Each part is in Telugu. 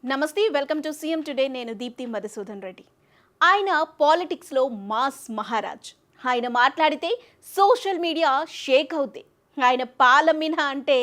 నమస్తే, వెల్కమ్ టు సీఎం టుడే. నేను దీప్తి మధుసూదన్ రెడ్డి. ఆయన పాలిటిక్స్లో మాస్ మహారాజ్. ఆయన మాట్లాడితే సోషల్ మీడియా షేక్ అవుద్ది. ఆయన పాలమ్మిన అంటే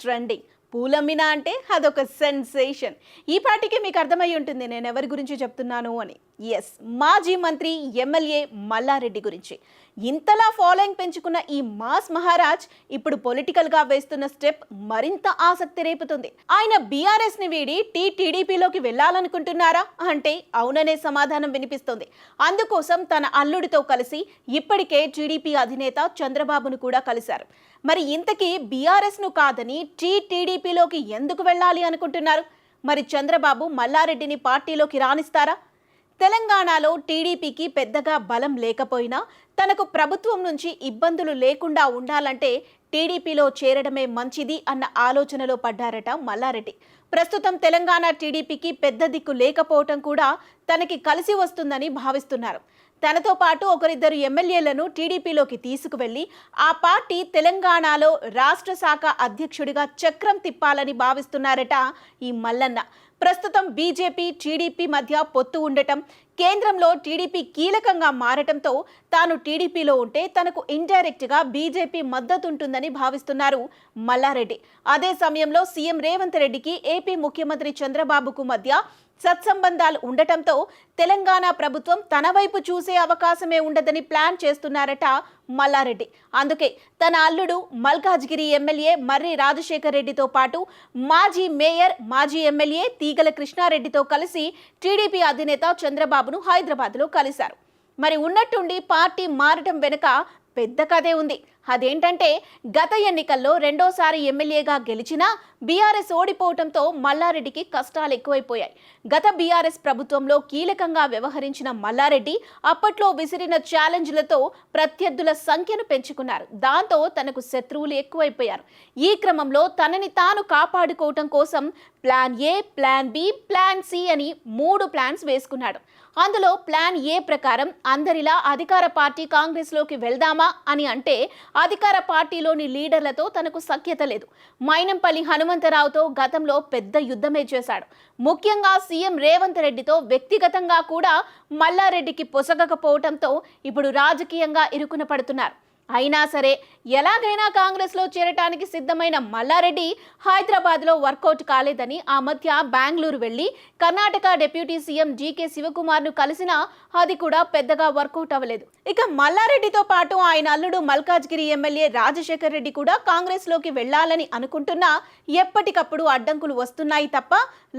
ట్రెండింగ్, పూలమ్మిన అంటే అదొక సెన్సేషన్. ఈ పాటికే మీకు అర్థమై ఉంటుంది నేను ఎవరి గురించి చెప్తున్నాను అని. ఎస్, మాజీ మంత్రి ఎమ్మెల్యే మల్లారెడ్డి గురించి. ఇంతలా ఫాలోయింగ్ పెంచుకున్న ఈ మాస్ మహారాజ్ ఇప్పుడు పొలిటికల్గా వేస్తున్న స్టెప్ మరింత ఆసక్తి రేపుతుంది. ఆయన బీఆర్ఎస్ని వీడి టీడీపీలోకి వెళ్ళాలనుకుంటున్నారా అంటే అవుననే సమాధానం వినిపిస్తుంది. అందుకోసం తన అల్లుడితో కలిసి ఇప్పటికే టీడీపీ అధినేత చంద్రబాబును కూడా కలిశారు. మరి ఇంతకీ బీఆర్ఎస్ను కాదని టీడీపీలోకి ఎందుకు వెళ్ళాలి అనుకుంటున్నారు? మరి చంద్రబాబు మల్లారెడ్డిని పార్టీలోకి రాణిస్తారా? తెలంగాణలో టీడీపీకి పెద్దగా బలం లేకపోయినా తనకు ప్రభుత్వం నుంచి ఇబ్బందులు లేకుండా ఉండాలంటే టీడీపీలో చేరడమే మంచిది అన్న ఆలోచనలో పడ్డారట మల్లారెడ్డి. ప్రస్తుతం తెలంగాణ టీడీపీకి పెద్ద దిక్కు లేకపోవటం కూడా తనకి కలిసి వస్తుందని భావిస్తున్నారు. తనతో పాటు ఒకరిద్దరు ఎమ్మెల్యేలను టీడీపీలోకి తీసుకువెళ్లి ఆ పార్టీ తెలంగాణలో రాష్ట్ర శాఖ అధ్యక్షుడిగా చక్రం తిప్పాలని భావిస్తున్నారట ఈ మల్లన్న. ప్రస్తుతం బీజేపీ టీడీపీ మధ్య పొత్తు ఉండటం, కేంద్రంలో టీడీపీ కీలకంగా మారటంతో తాను టీడీపీలో ఉంటే తనకు ఇండైరెక్ట్గా బీజేపీ మద్దతు ఉంటుందని భావిస్తున్నారు మల్లారెడ్డి. అదే సమయంలో సీఎం రేవంత్ రెడ్డికి ఏపీ ముఖ్యమంత్రి చంద్రబాబుకు మధ్య సత్సంబంధాలు ఉండటంతో తెలంగాణ ప్రభుత్వం తన వైపు చూసే అవకాశమే ఉండదని ప్లాన్ చేస్తున్నారట మల్లారెడ్డి. అందుకే తన అల్లుడు మల్కాజ్గిరి ఎమ్మెల్యే మర్రి రాజశేఖర్ రెడ్డితో పాటు మాజీ మేయర్, మాజీ ఎమ్మెల్యే తీగల కృష్ణారెడ్డితో కలిసి టీడీపీ అధినేత చంద్రబాబును హైదరాబాద్లో కలిశారు. మరి ఉన్నట్టుండి పార్టీ మారటం వెనుక పెద్ద కథే ఉంది. అదేంటంటే గత ఎన్నికల్లో రెండోసారి ఎమ్మెల్యేగా గెలిచినా బీఆర్ఎస్ ఓడిపోవడంతో మల్లారెడ్డికి కష్టాలు ఎక్కువైపోయాయి. గత బీఆర్ఎస్ ప్రభుత్వంలో కీలకంగా వ్యవహరించిన మల్లారెడ్డి అప్పట్లో విసిరిన ఛాలెంజ్లతో ప్రత్యర్థుల సంఖ్యను పెంచుకున్నారు. దాంతో తనకు శత్రువులు ఎక్కువైపోయారు. ఈ క్రమంలో తనని తాను కాపాడుకోవటం కోసం plan A, plan B, plan C అని 3 ప్లాన్స్ వేసుకున్నాడు. అందులో ప్లాన్ ఏ ప్రకారం అందరిలా అధికార పార్టీ కాంగ్రెస్లోకి వెళ్దామా అని అంటే అధికార పార్టీలోని లీడర్లతో తనకు సఖ్యత లేదు. మైనంపల్లి హనుమంతరావుతో గతంలో పెద్ద యుద్ధమే చేశాడు. ముఖ్యంగా సీఎం రేవంత్ రెడ్డితో వ్యక్తిగతంగా కూడా మల్లారెడ్డికి పొసగకపోవడంతో ఇప్పుడు రాజకీయంగా ఇరుకున పడుతున్నారు. అయినా సరే ఎలాగైనా కాంగ్రెస్లో చేరటానికి సిద్ధమైన మల్లారెడ్డి హైదరాబాద్లో వర్కౌట్ కాలేదని ఆ మధ్య బెంగళూరు వెళ్లి కర్ణాటక డిప్యూటీ సీఎం జీకే శివకుమార్ను కలిసినా అది కూడా పెద్దగా వర్కౌట్ అవ్వలేదు. ఇక మల్లారెడ్డితో పాటు ఆయన అల్లుడు మల్కాజ్గిరి ఎమ్మెల్యే రాజశేఖర్ రెడ్డి కూడా కాంగ్రెస్లోకి వెళ్లాలని అనుకుంటున్నా ఎప్పటికప్పుడు అడ్డంకులు వస్తున్నాయి తప్ప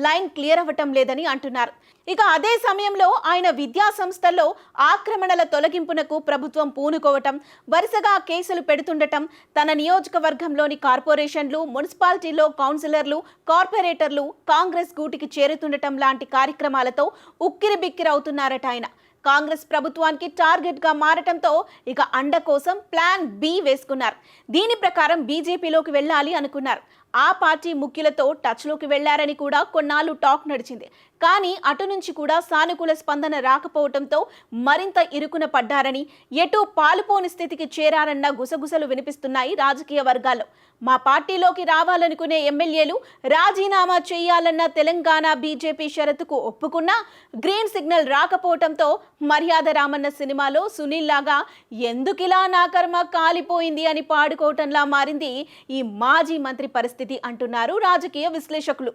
లైన్ క్లియర్ అవ్వటం లేదని అంటున్నారు. ఇక అదే సమయంలో ఆయన విద్యా సంస్థల్లో ఆక్రమణల తొలగింపునకు ప్రభుత్వం పూనుకోవటం, వరుసగా కేసులు పెడుతుండటం, తన నియోజకవర్గంలోని కార్పొరేషన్లు, మున్సిపాలిటీలో కౌన్సిలర్లు, కార్పొరేటర్లు కాంగ్రెస్ గూటికి చేరుతుండటం లాంటి కార్యక్రమాలతో ఉక్కిరిబిక్కిరవుతున్నారట ఆయన. కాంగ్రెస్ ప్రభుత్వానికి టార్గెట్గా మారటంతో ఇక అండ కోసం ప్లాన్ బి వేసుకున్నారు. దీని ప్రకారం బీజేపీలోకి వెళ్ళాలి అనుకున్నారు. ఆ పార్టీ ముఖ్యులతో టచ్లోకి వెళ్లారని కూడా కొన్నాళ్ళు టాక్ నడిచింది. కానీ అటు నుంచి కూడా సానుకూల స్పందన రాకపోవడంతో మరింత ఇరుకున పడ్డారని, ఎటూ పాలుపోని స్థితికి చేరారన్న గుసగుసలు వినిపిస్తున్నాయి రాజకీయ వర్గాల్లో. మా పార్టీలోకి రావాలనుకునే ఎమ్మెల్యేలు రాజీనామా చేయాలన్న తెలంగాణ బీజేపీ షరతుకు ఒప్పుకున్నా గ్రీన్ సిగ్నల్ రాకపోవడంతో మర్యాద రామన్న సినిమాలో సునీల్ లాగా ఎందుకిలా నా కర్మ కాలిపోయింది అని పాడుకోవటంలా మారింది ఈ మాజీ మంత్రి పరిస్థితి అంటున్నారు రాజకీయ విశ్లేషకులు.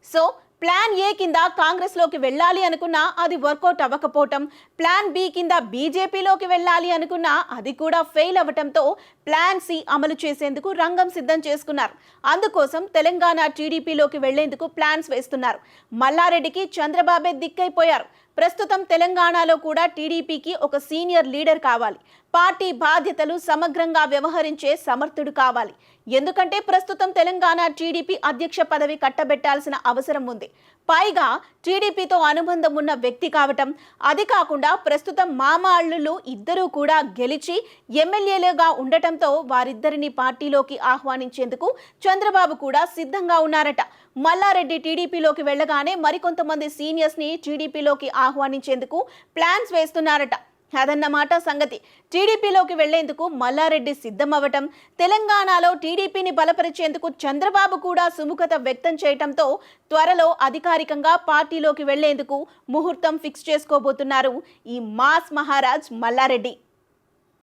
సో ప్లాన్ ఏ కింద కాంగ్రెస్లోకి వెళ్ళాలి అనుకున్నా అది వర్కౌట్ అవ్వకపోవటం, ప్లాన్ బి కింద బీజేపీలోకి వెళ్ళాలి అనుకున్నా అది కూడా ఫెయిల్ అవ్వటంతో ప్లాన్ సి అమలు చేసేందుకు రంగం సిద్ధం చేసుకున్నారు. అందుకోసం తెలంగాణ టీడీపీలోకి వెళ్లేందుకు ప్లాన్స్ వేస్తున్నారు. మల్లారెడ్డికి చంద్రబాబే దిక్కైపోయారు. ప్రస్తుతం తెలంగాణలో కూడా టీడీపీకి ఒక సీనియర్ లీడర్ కావాలి. పార్టీ బాధ్యతలు సమగ్రంగా వ్యవహరించే సమర్థుడు కావాలి. ఎందుకంటే ప్రస్తుతం తెలంగాణ టీడీపీ అధ్యక్ష పదవి కట్టబెట్టాల్సిన అవసరం ఉంది. పైగా టీడీపీతో అనుబంధం ఉన్న వ్యక్తి కావటం, అది కాకుండా ప్రస్తుతం మామ అల్లుళ్ళు ఇద్దరూ కూడా గెలిచి ఎమ్మెల్యేలుగా ఉండటంతో వారిద్దరిని పార్టీలోకి ఆహ్వానించేందుకు చంద్రబాబు కూడా సిద్ధంగా ఉన్నారట. మల్లారెడ్డి టీడీపీలోకి వెళ్ళగానే మరికొంతమంది సీనియర్స్ని టీడీపీలోకి ఆహ్వానించేందుకు ప్లాన్స్ వేస్తున్నారట. అదన్నమాట సంగతి. టీడీపీలోకి వెళ్లేందుకు మల్లారెడ్డి సిద్ధమవ్వటం, తెలంగాణలో టీడీపీని బలపరిచేందుకు చంద్రబాబు కూడా సుముఖత వ్యక్తం చేయటంతో త్వరలో అధికారికంగా పార్టీలోకి వెళ్లేందుకు ముహూర్తం ఫిక్స్ చేసుకోబోతున్నారు ఈ మాస్ మహారాజ్ మల్లారెడ్డి.